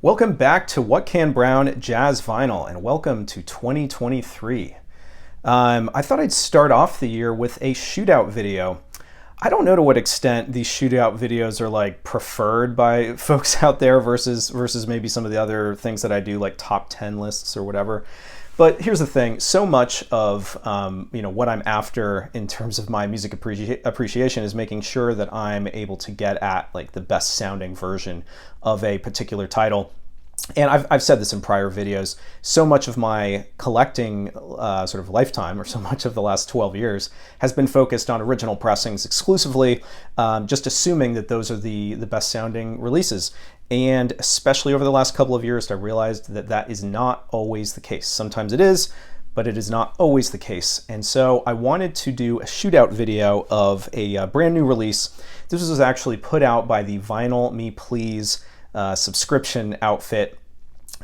Welcome back to What Can Brown Jazz Vinyl, and welcome to 2023. I thought I'd start off the year with a shootout video. I don't know to what extent these shootout videos are like preferred by folks out there versus maybe some of the other things that I do, like top 10 lists or whatever. But here's the thing: so much of what I'm after in terms of my music appreciation is making sure that I'm able to get at like the best sounding version of a particular title. And I've said this in prior videos. So much of my collecting sort of lifetime, or so much of the last 12 years, has been focused on original pressings exclusively, just assuming that those are the best sounding releases. And especially over the last couple of years, I realized that that is not always the case. Sometimes it is, but it is not always the case. And so I wanted to do a shootout video of a brand new release. This was actually put out by the Vinyl Me Please subscription outfit.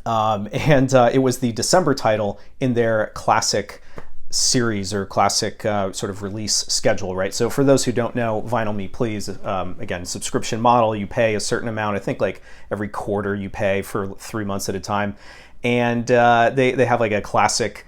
It was the December title in their classic series or classic sort of release schedule, right? So for those who don't know, Vinyl Me Please, again, subscription model, you pay a certain amount. I think like every quarter you pay for 3 months at a time. And they have like a classic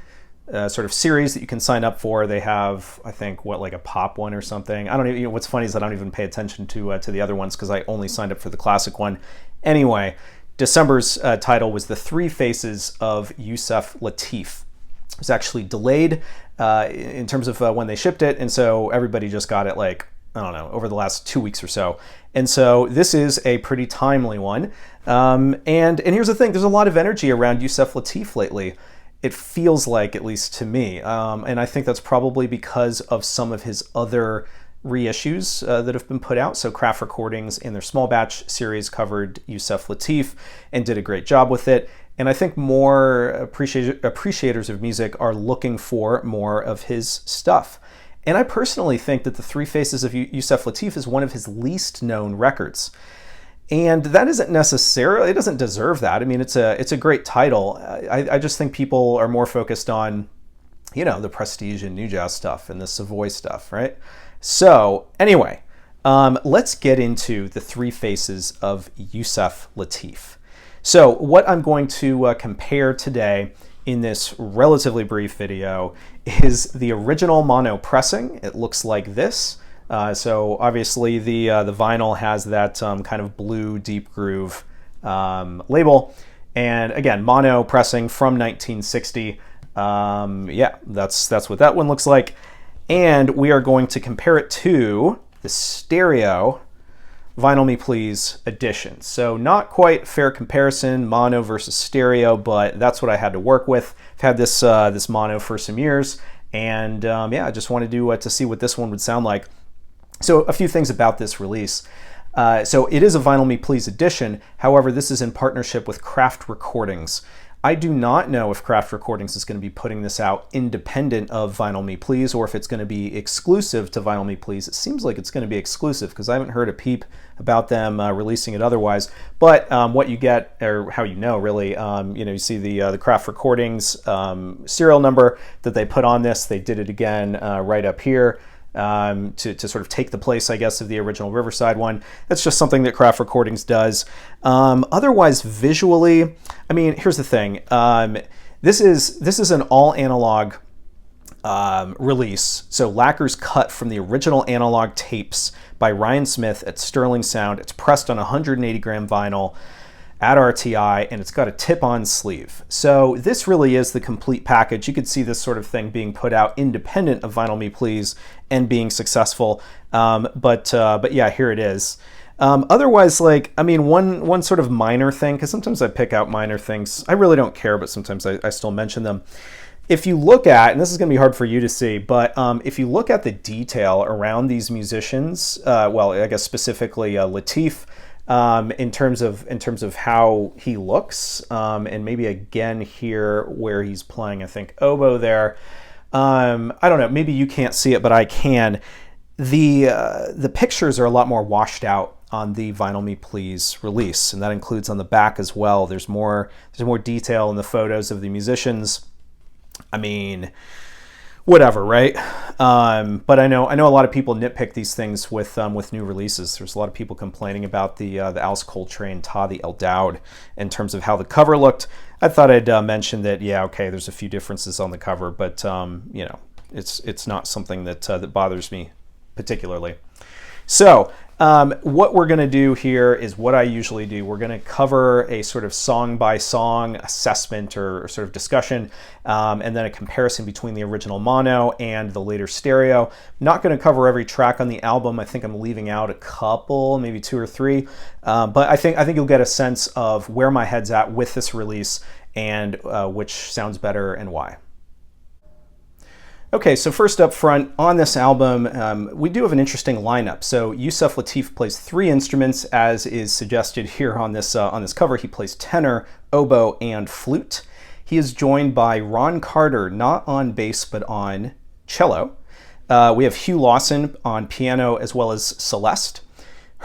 sort of series that you can sign up for. They have, I think, like a pop one or something. I don't even, what's funny is I don't even pay attention to the other ones because I only signed up for the classic one. Anyway, December's title was The Three Faces of Yusef Lateef. It was actually delayed in terms of when they shipped it, and so everybody just got it like, I don't know, over the last 2 weeks or so. And so this is a pretty timely one. And here's the thing: there's a lot of energy around Yusef Lateef lately. It feels like, at least to me, and I think that's probably because of some of his other reissues that have been put out. So Craft Recordings in their small batch series covered Yusef Lateef and did a great job with it. And I think more appreciators of music are looking for more of his stuff. And I personally think that The Three Faces of Yusef Lateef is one of his least known records. And that isn't necessarily, it doesn't deserve that. I mean, it's a great title. I just think people are more focused on, the prestige and new jazz stuff and the Savoy stuff, right? So anyway, let's get into The Three Faces of Yusef Lateef. So what I'm going to compare today in this relatively brief video is the original mono pressing. It looks like this. So obviously the vinyl has that kind of blue deep groove label. And again, mono pressing from 1960. Yeah, that's what that one looks like. And we are going to compare it to the stereo Vinyl Me Please edition. So not quite fair comparison, mono versus stereo, but that's what I had to work with. I've had this mono for some years, and yeah, I just wanted to see what this one would sound like. So a few things about this release. So it is a Vinyl Me Please edition. However, this is in partnership with Craft Recordings. I do not know if Craft Recordings is going to be putting this out independent of Vinyl Me Please, or if it's going to be exclusive to Vinyl Me Please. It seems like it's going to be exclusive because I haven't heard a peep about them releasing it otherwise. But what you get, or how you know really, you see the Craft Recordings serial number that they put on this. They did it again right up here. To sort of take the place, I guess, of the original Riverside one. That's just something that Craft Recordings does. Otherwise, visually, I mean, here's the thing. This is an all analog release. So lacquer's cut from the original analog tapes by Ryan Smith at Sterling Sound. It's pressed on 180 gram vinyl at RTI, and it's got a tip-on sleeve. So this really is the complete package. You could see this sort of thing being put out independent of Vinyl Me Please and being successful. But yeah, here it is. Otherwise, like, I mean, one sort of minor thing, because sometimes I pick out minor things. I really don't care, but sometimes I still mention them. If you look at, and this is going to be hard for you to see, but if you look at the detail around these musicians, well, I guess specifically Lateef, in terms of how he looks, and maybe again here where he's playing, I think, oboe there. I don't know, maybe you can't see it, but I can. The pictures are a lot more washed out on the Vinyl Me Please release, and that includes on the back as well. There's more detail in the photos of the musicians. I mean, whatever, right? But I know a lot of people nitpick these things with new releases. There's a lot of people complaining about the Alice Coltrane Ta the El Dowd in terms of how the cover looked. I thought I'd mention that, yeah, okay, there's a few differences on the cover, but you know, it's not something that that bothers me particularly. So what we're going to do here is what I usually do. We're going to cover a sort of song-by-song assessment or sort of discussion, and then a comparison between the original mono and the later stereo. I'm not going to cover every track on the album. I think I'm leaving out a couple, maybe 2 or 3. But I think you'll get a sense of where my head's at with this release and which sounds better and why. Okay, so first up front, on this album, we do have an interesting lineup. So Yusef Lateef plays 3 instruments, as is suggested here on this cover. He plays tenor, oboe, and flute. He is joined by Ron Carter, not on bass, but on cello. We have Hugh Lawson on piano, as well as Celeste.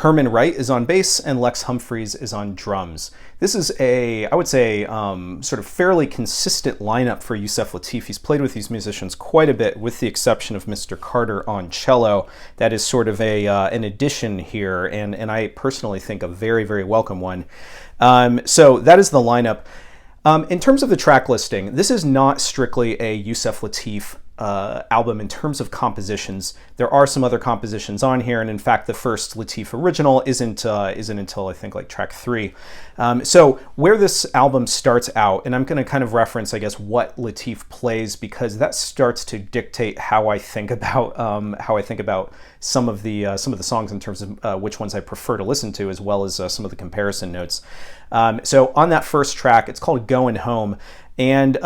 Herman Wright is on bass, and Lex Humphreys is on drums. This is I would say, sort of fairly consistent lineup for Yusef Lateef. He's played with these musicians quite a bit, with the exception of Mr. Carter on cello. That is sort of an addition here, and I personally think a very, very welcome one. So that is the lineup. In terms of the track listing, this is not strictly a Yusef Lateef album in terms of compositions. There are some other compositions on here, and in fact the first Lateef original isn't until I think like track 3. So where this album starts out, and I'm going to kind of reference, I guess, what Lateef plays, because that starts to dictate how I think about some of the songs in terms of which ones I prefer to listen to, as well as some of the comparison notes. So on that first track, it's called Going Home. And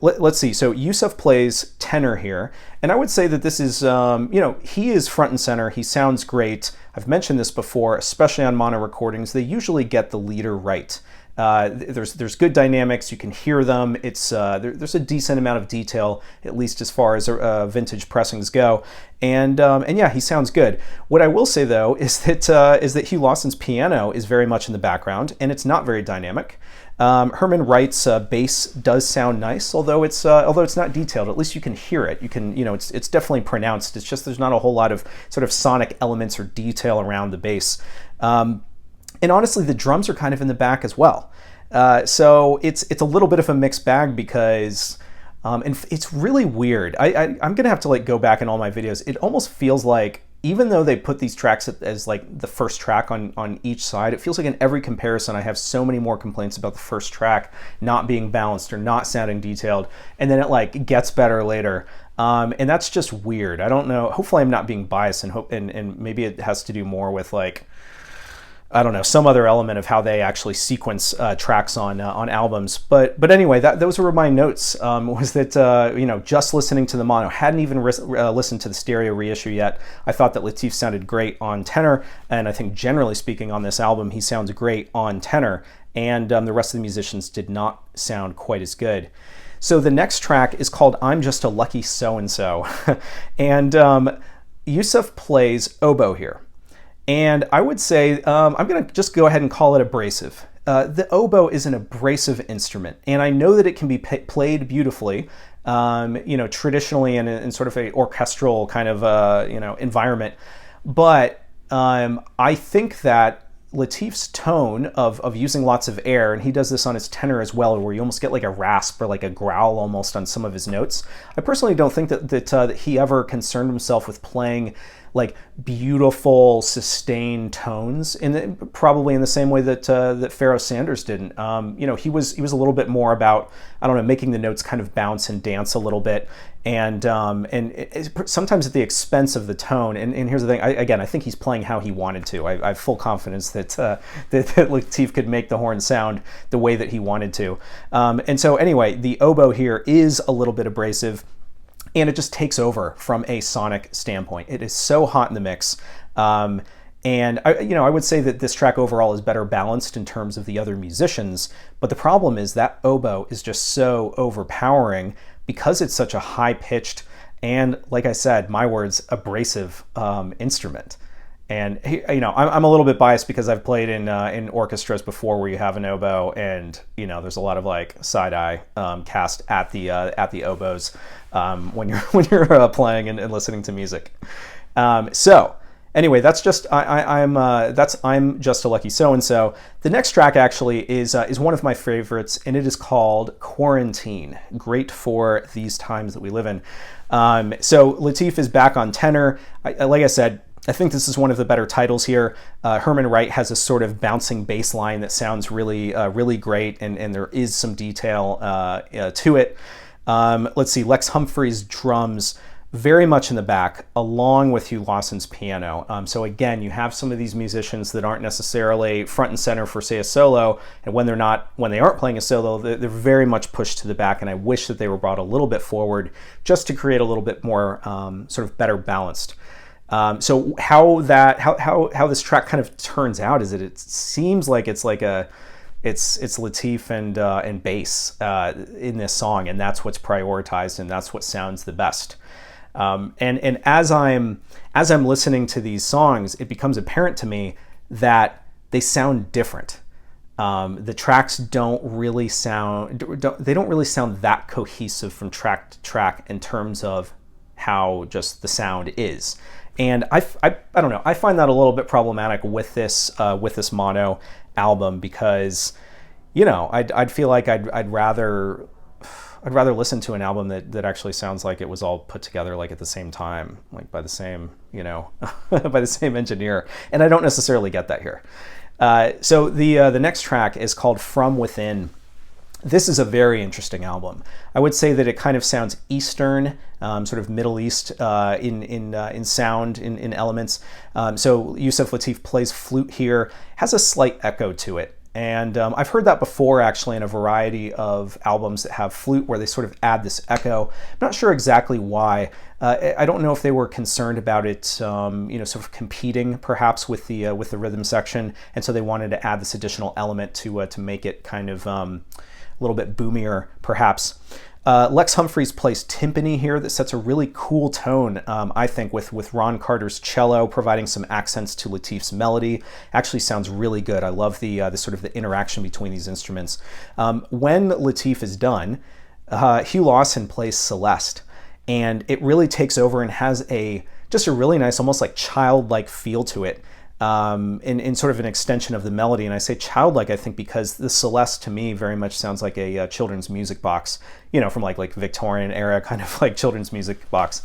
let's see, so Yusef plays tenor here, and I would say that this is, he is front and center. He sounds great. I've mentioned this before, especially on mono recordings. They usually get the leader right. There's good dynamics. You can hear them. It's there's a decent amount of detail, at least as far as vintage pressings go. And yeah, he sounds good. What I will say though is that Hugh Lawson's piano is very much in the background, and it's not very dynamic. Herman Wright's bass does sound nice, although it's not detailed. At least you can hear it. You can, it's definitely pronounced. It's just there's not a whole lot of sort of sonic elements or detail around the bass. And honestly, the drums are kind of in the back as well. So it's a little bit of a mixed bag, because and it's really weird. I'm gonna have to like go back in all my videos. It almost feels like, even though they put these tracks as like the first track on each side, it feels like in every comparison I have so many more complaints about the first track not being balanced or not sounding detailed, and then it like gets better later. And that's just weird. I don't know. Hopefully I'm not being biased, and maybe it has to do more with like, I don't know, some other element of how they actually sequence tracks on albums. But anyway, those were my notes. Was that just listening to the mono, hadn't even listened to the stereo reissue yet. I thought that Lateef sounded great on tenor, and I think generally speaking on this album he sounds great on tenor, and the rest of the musicians did not sound quite as good. So the next track is called I'm Just a Lucky So-and-So, and Yusef plays oboe here. And I would say, I'm going to just go ahead and call it abrasive. The oboe is an abrasive instrument, and I know that it can be played beautifully, traditionally in sort of a orchestral kind of, environment. But I think that Lateef's tone of using lots of air, and he does this on his tenor as well, where you almost get like a rasp or like a growl almost on some of his notes. I personally don't think that he ever concerned himself with playing like beautiful sustained tones, probably in the same way that Pharoah Sanders didn't. He was a little bit more about, I don't know, making the notes kind of bounce and dance a little bit, and sometimes at the expense of the tone. And here's the thing, I think he's playing how he wanted to. I have full confidence that Lateef could make the horn sound the way that he wanted to. And so anyway, the oboe here is a little bit abrasive, and it just takes over from a sonic standpoint. It is so hot in the mix. And I would say that this track overall is better balanced in terms of the other musicians, but the problem is that oboe is just so overpowering because it's such a high-pitched and, like I said, my words, abrasive instrument. And you know, I'm a little bit biased because I've played in orchestras before where you have an oboe, and you know, there's a lot of like side eye cast at the oboes when you're playing and listening to music. So anyway, that's just I'm just a lucky so and so. The next track actually is one of my favorites, and it is called Quarantine. Great for these times that we live in. So Lateef is back on tenor. Like I said, I think this is one of the better titles here. Herman Wright has a sort of bouncing bass line that sounds really, really great, and there is some detail to it. Let's see, Lex Humphrey's drums very much in the back, along with Hugh Lawson's piano. So again, you have some of these musicians that aren't necessarily front and center for, say, a solo, and when they aren't playing a solo, they're very much pushed to the back, and I wish that they were brought a little bit forward just to create a little bit more sort of better balanced. So how this track kind of turns out is that it seems like it's Lateef and bass in this song, and that's what's prioritized, and that's what sounds the best. And as I'm listening to these songs, it becomes apparent to me that they sound different. The tracks don't really sound that cohesive from track to track in terms of how just the sound is. And I don't know, I find that a little bit problematic with this mono album, because, you know, I'd feel like I'd rather listen to an album that actually sounds like it was all put together like at the same time, like by the same, you know, by the same engineer. And I don't necessarily get that here. So the next track is called From Within. This is a very interesting album. I would say that it kind of sounds Eastern, sort of Middle East in sound, in elements. So Yusef Lateef plays flute here, has a slight echo to it. And I've heard that before, actually, in a variety of albums that have flute, where they sort of add this echo. I'm not sure exactly why. I don't know if they were concerned about it, you know, sort of competing perhaps with the rhythm section, and so they wanted to add this additional element to make it kind of a little bit boomier, perhaps. Lex Humphreys plays timpani here that sets a really cool tone, I think, with Ron Carter's cello providing some accents to Lateef's melody. Actually sounds really good. I love the sort of the interaction between these instruments. When Lateef is done, Hugh Lawson plays Celeste, and it really takes over and has just a really nice, almost like childlike feel to it. In sort of an extension of the melody. And I say childlike, I think, because the Celeste to me very much sounds like a children's music box, you know, from like Victorian era kind of like children's music box.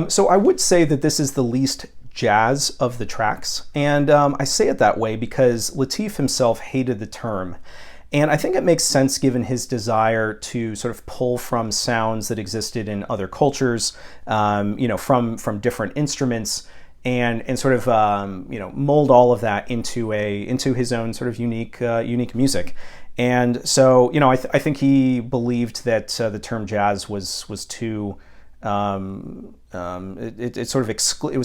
So I would say that this is the least jazz of the tracks. And I say it that way because Lateef himself hated the term. And I think it makes sense given his desire to sort of pull from sounds that existed in other cultures, you know, from different instruments, and sort of you know, mold all of that into his own sort of unique music. And so, you know, I think he believed that the term jazz was too it was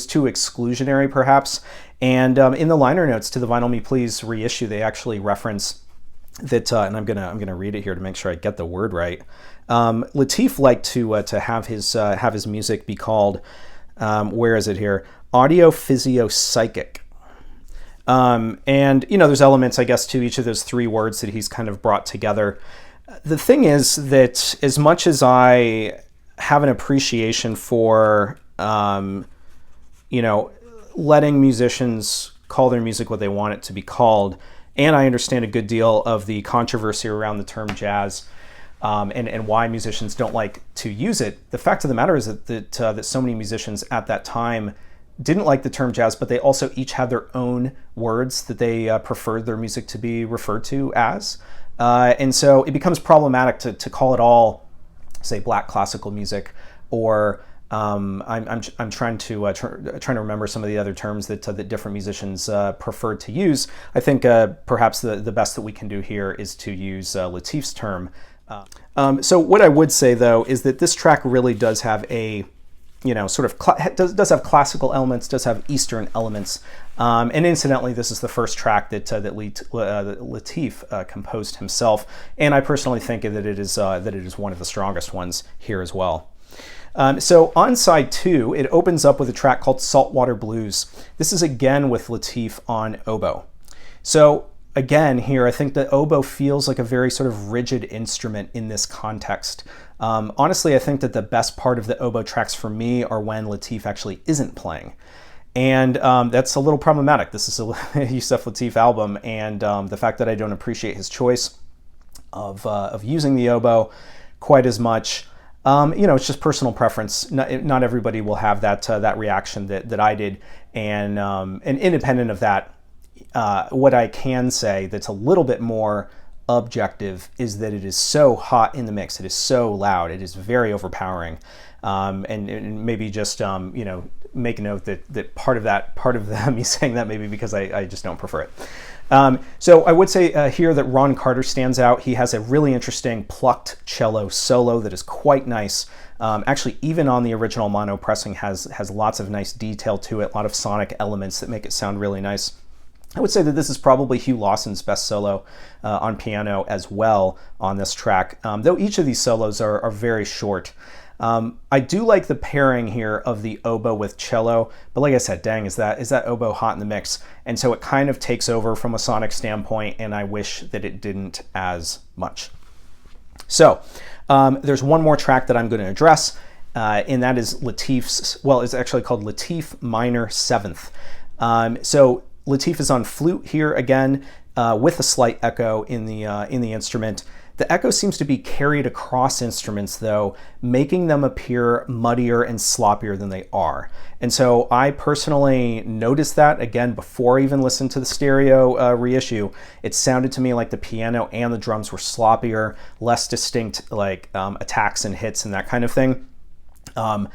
too exclusionary, perhaps. And in the liner notes to the Vinyl Me Please reissue, they actually reference that, and I'm gonna read it here to make sure I get the word right. Lateef liked to have his music be called, where is it here? Audio Physio Psychic. And, you know, there's elements, I guess, to each of those three words that he's kind of brought together. The thing is that as much as I have an appreciation for, you know, letting musicians call their music what they want it to be called, and I understand a good deal of the controversy around the term jazz, and why musicians don't like to use it, the fact of the matter is that so many musicians at that time didn't like the term jazz, but they also each had their own words that they preferred their music to be referred to as. And so it becomes problematic to call it all, say, black classical music, or I'm trying to remember some of the other terms that different musicians preferred to use. I think perhaps the best that we can do here is to use Lateef's term. So what I would say, though, is that this track really does have a, you know, sort of does have classical elements, does have Eastern elements, and incidentally, this is the first track that Lateef composed himself, and I personally think that it is one of the strongest ones here as well. So on side 2, it opens up with a track called Saltwater Blues. This is again with Lateef on oboe. So again here, I think the oboe feels like a very sort of rigid instrument in this context. Honestly, I think that the best part of the oboe tracks for me are when Lateef actually isn't playing. And that's a little problematic. This is a Yusef Lateef album, and the fact that I don't appreciate his choice of using the oboe quite as much. It's just personal preference. Not everybody will have that reaction that I did, and independent of that, what I can say that's a little bit more objective is that it is so hot in the mix. It is so loud. It is very overpowering, and maybe just make note that part of me saying that maybe because I just don't prefer it. So I would say here that Ron Carter stands out. He has a really interesting plucked cello solo that is quite nice. Actually, even on the original mono pressing has lots of nice detail to it, a lot of sonic elements that make it sound really nice. I would say that this is probably Hugh Lawson's best solo on piano as well on this track, though each of these solos are very short. I do like the pairing here of the oboe with cello, but like I said, dang, is that oboe hot in the mix? And so it kind of takes over from a sonic standpoint, and I wish that it didn't as much. So there's one more track that I'm going to address, and that is Lateef's, well, it's actually called Lateef Minor 7th. So Lateef is on flute here again, with a slight echo in the instrument. The echo seems to be carried across instruments, though, making them appear muddier and sloppier than they are. And so I personally noticed that, again, before I even listened to the stereo reissue. It sounded to me like the piano and the drums were sloppier, less distinct, like attacks and hits and that kind of thing. I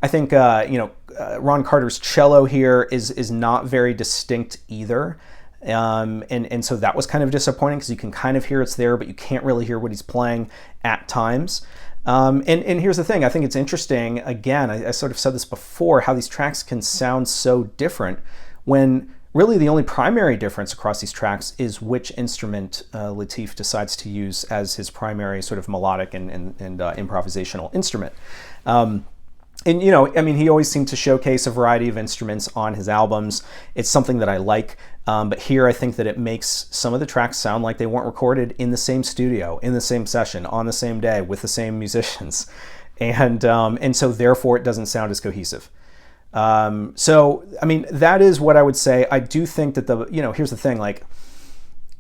think, Ron Carter's cello here is not very distinct either. And so that was kind of disappointing because you can kind of hear it's there, but you can't really hear what he's playing at times. And here's the thing, I think it's interesting, again, I sort of said this before, how these tracks can sound so different when really the only primary difference across these tracks is which instrument Lateef decides to use as his primary sort of melodic and improvisational instrument. And, he always seemed to showcase a variety of instruments on his albums. It's something that I like. But here I think that it makes some of the tracks sound like they weren't recorded in the same studio, in the same session, on the same day, with the same musicians. And so therefore it doesn't sound as cohesive. That is what I would say. I do think that here's the thing, like,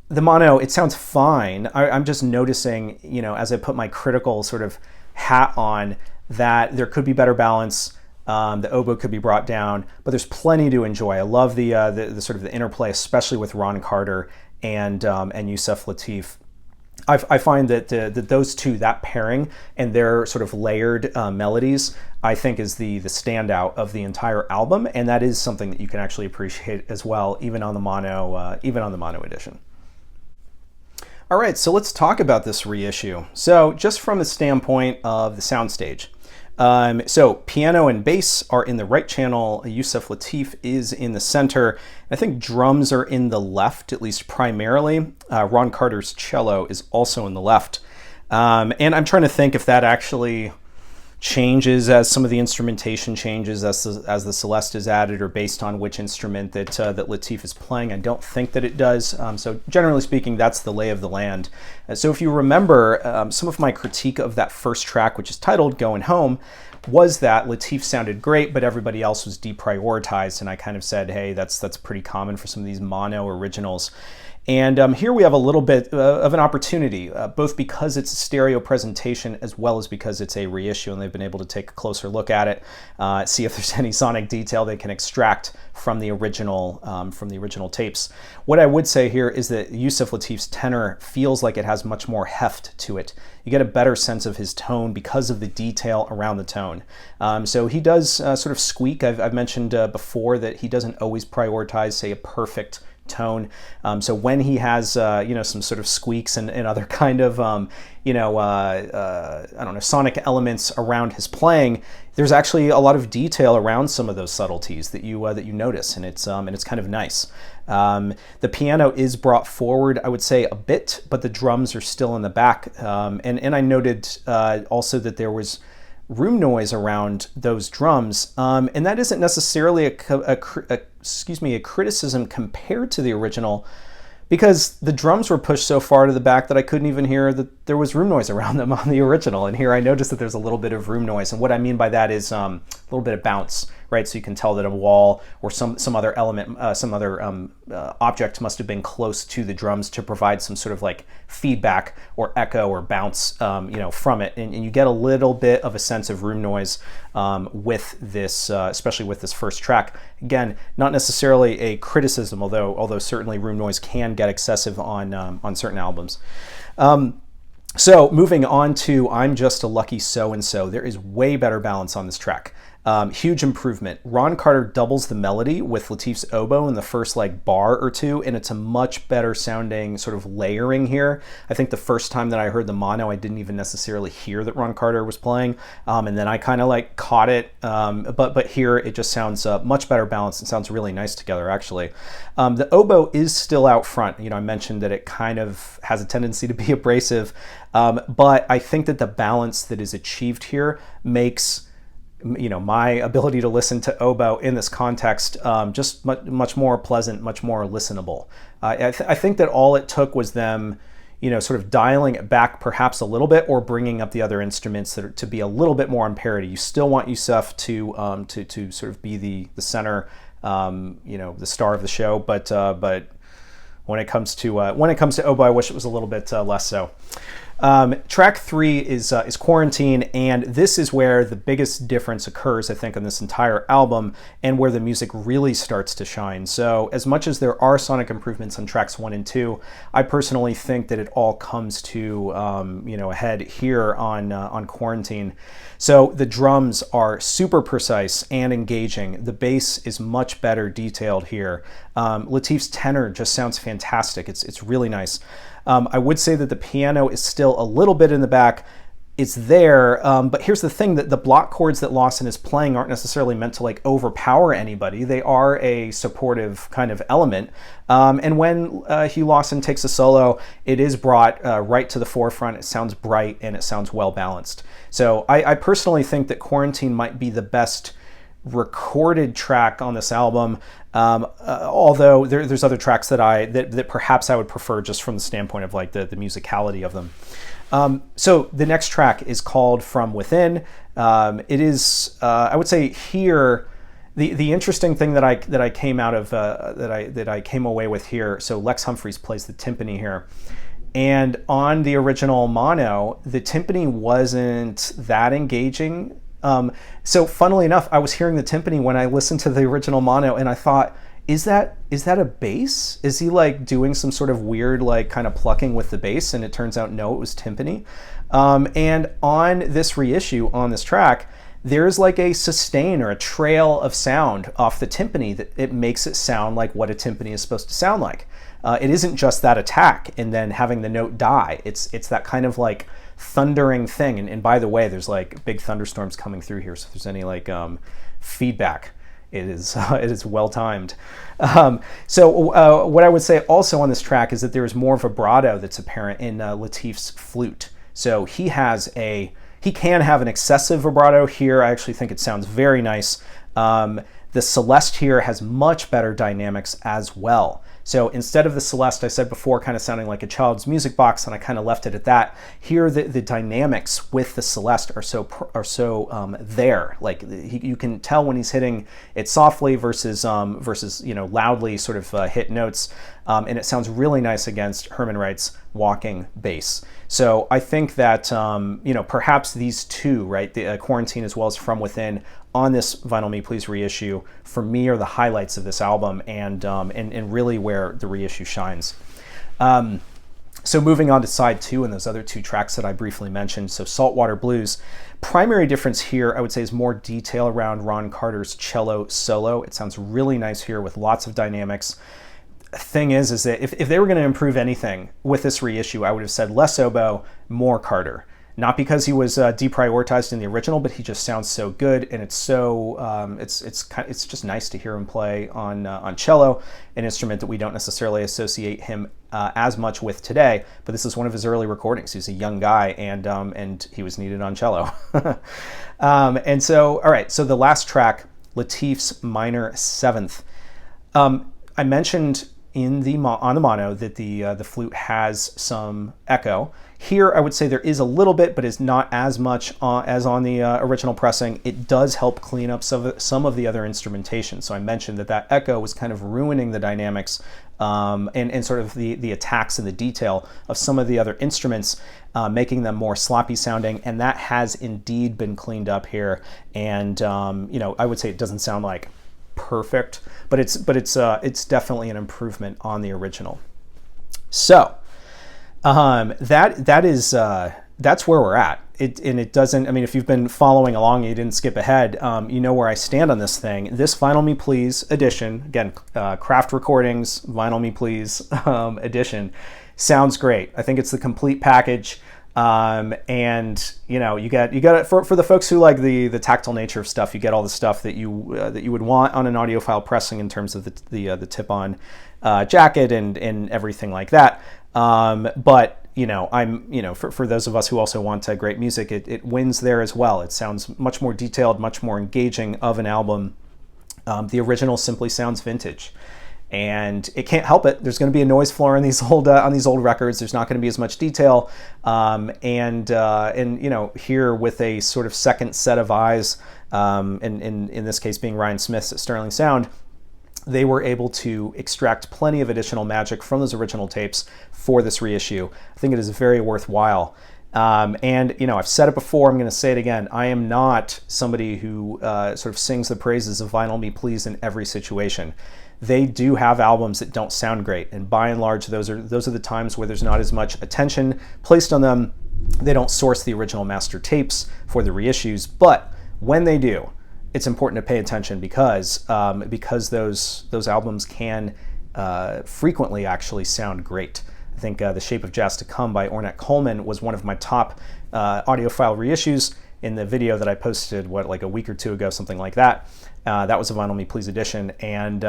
the mono, it sounds fine. I'm just noticing, as I put my critical sort of hat on, that there could be better balance. The oboe could be brought down, but there's plenty to enjoy. I love the sort of the interplay, especially with Ron Carter and Yusef Lateef. I find that those two, that pairing and their sort of layered melodies, I think is the standout of the entire album, and that is something that you can actually appreciate as well, even on the mono edition. All right, so let's talk about this reissue. So just from the standpoint of the soundstage. So piano and bass are in the right channel. Yusef Lateef is in the center. I think drums are in the left, at least primarily. Ron Carter's cello is also in the left. And I'm trying to think if that actually changes as some of the instrumentation changes as the Celeste is added, or based on which instrument that Lateef is playing. I don't think that it does. So generally speaking, that's the lay of the land. So if you remember, some of my critique of that first track, which is titled Going Home, was that Lateef sounded great, but everybody else was deprioritized. And I kind of said, hey, that's pretty common for some of these mono originals. And here we have a little bit of an opportunity, both because it's a stereo presentation as well as because it's a reissue, and they've been able to take a closer look at it, see if there's any sonic detail they can extract from the original tapes. What I would say here is that Yusef Lateef's tenor feels like it has much more heft to it. You get a better sense of his tone because of the detail around the tone. So he does sort of squeak. I've mentioned before that he doesn't always prioritize, say, a perfect tone. So when he has some sort of squeaks and other kind of sonic elements around his playing, there's actually a lot of detail around some of those subtleties that you notice, and it's kind of nice. The piano is brought forward, I would say, a bit, but the drums are still in the back. And I noted also that there was room noise around those drums, and that isn't necessarily a criticism compared to the original, because the drums were pushed so far to the back that I couldn't even hear that there was room noise around them on the original. And here I noticed that there's a little bit of room noise. And what I mean by that is a little bit of bounce, right? So you can tell that a wall or some other element, some other object must have been close to the drums to provide some sort of like feedback or echo or bounce, from it. And you get a little bit of a sense of room noise with this, especially with this first track. Again, not necessarily a criticism, although certainly room noise can get excessive on certain albums. So moving on to I'm Just a Lucky So-and-So, there is way better balance on this track. Huge improvement. Ron Carter doubles the melody with Lateef's oboe in the first like bar or two, and it's a much better sounding sort of layering here. I think the first time that I heard the mono, I didn't even necessarily hear that Ron Carter was playing, and then I kind of like caught it. But here it just sounds much better balanced and sounds really nice together, actually. The oboe is still out front. I mentioned that it kind of has a tendency to be abrasive, but I think that the balance that is achieved here makes my ability to listen to oboe in this context just much more pleasant, much more listenable. I think that all it took was them, sort of dialing it back perhaps a little bit, or bringing up the other instruments that are, to be a little bit more on parity. You still want Yusef to sort of be the center, the star of the show, but when it comes to oboe, I wish it was a little bit less so. Track 3 is Quarantine, and this is where the biggest difference occurs, I think, on this entire album, and where the music really starts to shine. So as much as there are sonic improvements on tracks 1 and 2, I personally think that it all comes to a head here on Quarantine. So the drums are super precise and engaging. The bass is much better detailed here. Lateef's tenor just sounds fantastic. It's really nice. I would say that the piano is still a little bit in the back. It's there, but here's the thing, that the block chords that Lawson is playing aren't necessarily meant to like overpower anybody. They are a supportive kind of element. And when Hugh Lawson takes a solo, it is brought right to the forefront. It sounds bright and it sounds well balanced. So I personally think that Quarantine might be the best recorded track on this album, although there's other tracks that perhaps I would prefer, just from the standpoint of like the musicality of them. So the next track is called From Within. It is, I would say here, the interesting thing that I came out of that I came away with here. So Lex Humphreys plays the timpani here. And on the original mono, the timpani wasn't that engaging. So funnily enough, I was hearing the timpani when I listened to the original mono, and I thought, is that a bass? Is he like doing some sort of weird like kind of plucking with the bass? And it turns out no, it was timpani. And on this reissue, on this track, there's like a sustain or a trail of sound off the timpani that it makes it sound like what a timpani is supposed to sound like. It isn't just that attack and then having the note die. It's that kind of like thundering thing. And by the way, there's like big thunderstorms coming through here, so if there's any like feedback, it is well timed. So what I would say also on this track is that there is more vibrato that's apparent in Lateef's flute. So he can have an excessive vibrato here. I actually think it sounds very nice. The Celeste here has much better dynamics as well. So instead of the Celeste, I said before, kind of sounding like a child's music box, and I kind of left it at that. Here, the dynamics with the Celeste are so there. Like you can tell when he's hitting it softly versus loudly sort of hit notes, and it sounds really nice against Herman Wright's walking bass. So I think that perhaps these two, right, the Quarantine as well as From Within, on this Vinyl Me Please reissue, for me, are the highlights of this album, and really where the reissue shines. So moving on to side 2 and those other 2 tracks that I briefly mentioned. So Saltwater Blues. Primary difference here, I would say, is more detail around Ron Carter's cello solo. It sounds really nice here with lots of dynamics. Thing is that if they were going to improve anything with this reissue, I would have said less oboe, more Carter. Not because he was deprioritized in the original, but he just sounds so good, and it's so it's just nice to hear him play on cello, an instrument that we don't necessarily associate him as much with today. But this is one of his early recordings. He's a young guy, and he was needed on cello. And so, all right. So the last track, Lateef's Minor Seventh. I mentioned on the mono that the flute has some echo. Here, I would say there is a little bit, but it's not as much as on the original pressing. It does help clean up some of the other instrumentation. So I mentioned that echo was kind of ruining the dynamics and sort of the attacks and the detail of some of the other instruments, making them more sloppy sounding. And that has indeed been cleaned up here. And I would say it doesn't sound like perfect, but it's definitely an improvement on the original. So that's where we're at. It doesn't, I mean, if you've been following along, you didn't skip ahead, you know where I stand on this thing. This Vinyl Me Please edition, again, Craft Recordings Vinyl Me Please edition, sounds great. I think it's the complete package. And you get it for the folks who like the tactile nature of stuff. You get all the stuff that you would want on an audiophile pressing in terms of the tip-on jacket and everything like that. But for those of us who also want great music, it wins there as well. It sounds much more detailed, much more engaging of an album. The original simply sounds vintage. And it can't help it. There's going to be a noise floor on these old records. There's not going to be as much detail, and here with a sort of second set of eyes, in this case being Ryan Smith's at Sterling Sound, they were able to extract plenty of additional magic from those original tapes for this reissue. I think it is very worthwhile. I've said it before, I'm going to say it again. I am not somebody who sort of sings the praises of Vinyl Me Please in every situation. They do have albums that don't sound great, and by and large, those are the times where there's not as much attention placed on them. They don't source the original master tapes for the reissues, but when they do, it's important to pay attention because those albums can frequently actually sound great. I think The Shape of Jazz to Come by Ornette Coleman was one of my top audiophile reissues in the video that I posted, like a week or two ago, something like that. That was a Vinyl Me Please edition. And,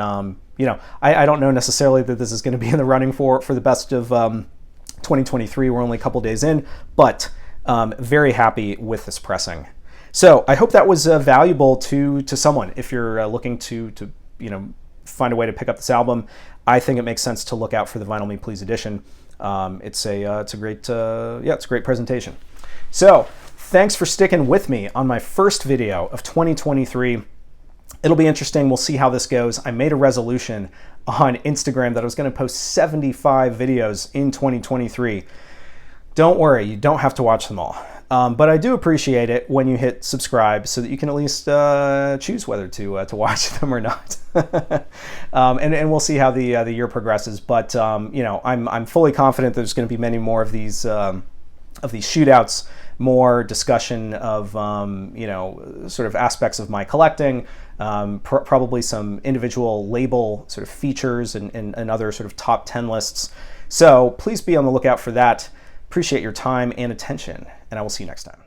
I don't know necessarily that this is going to be in the running for the best of 2023. We're only a couple days in, but very happy with this pressing. So I hope that was valuable to someone. If you're looking to find a way to pick up this album, I think it makes sense to look out for the Vinyl Me Please edition. It's a great presentation. So thanks for sticking with me on my first video of 2023. It'll be interesting. We'll see how this goes. I made a resolution on Instagram that I was going to post 75 videos in 2023. Don't worry, you don't have to watch them all. But I do appreciate it when you hit subscribe so that you can at least choose whether to watch them or not. And we'll see how the year progresses. But I'm fully confident there's going to be many more of these shootouts, more discussion of sort of aspects of my collecting, probably some individual label sort of features and other sort of top 10 lists. So please be on the lookout for that. Appreciate your time and attention, and I will see you next time.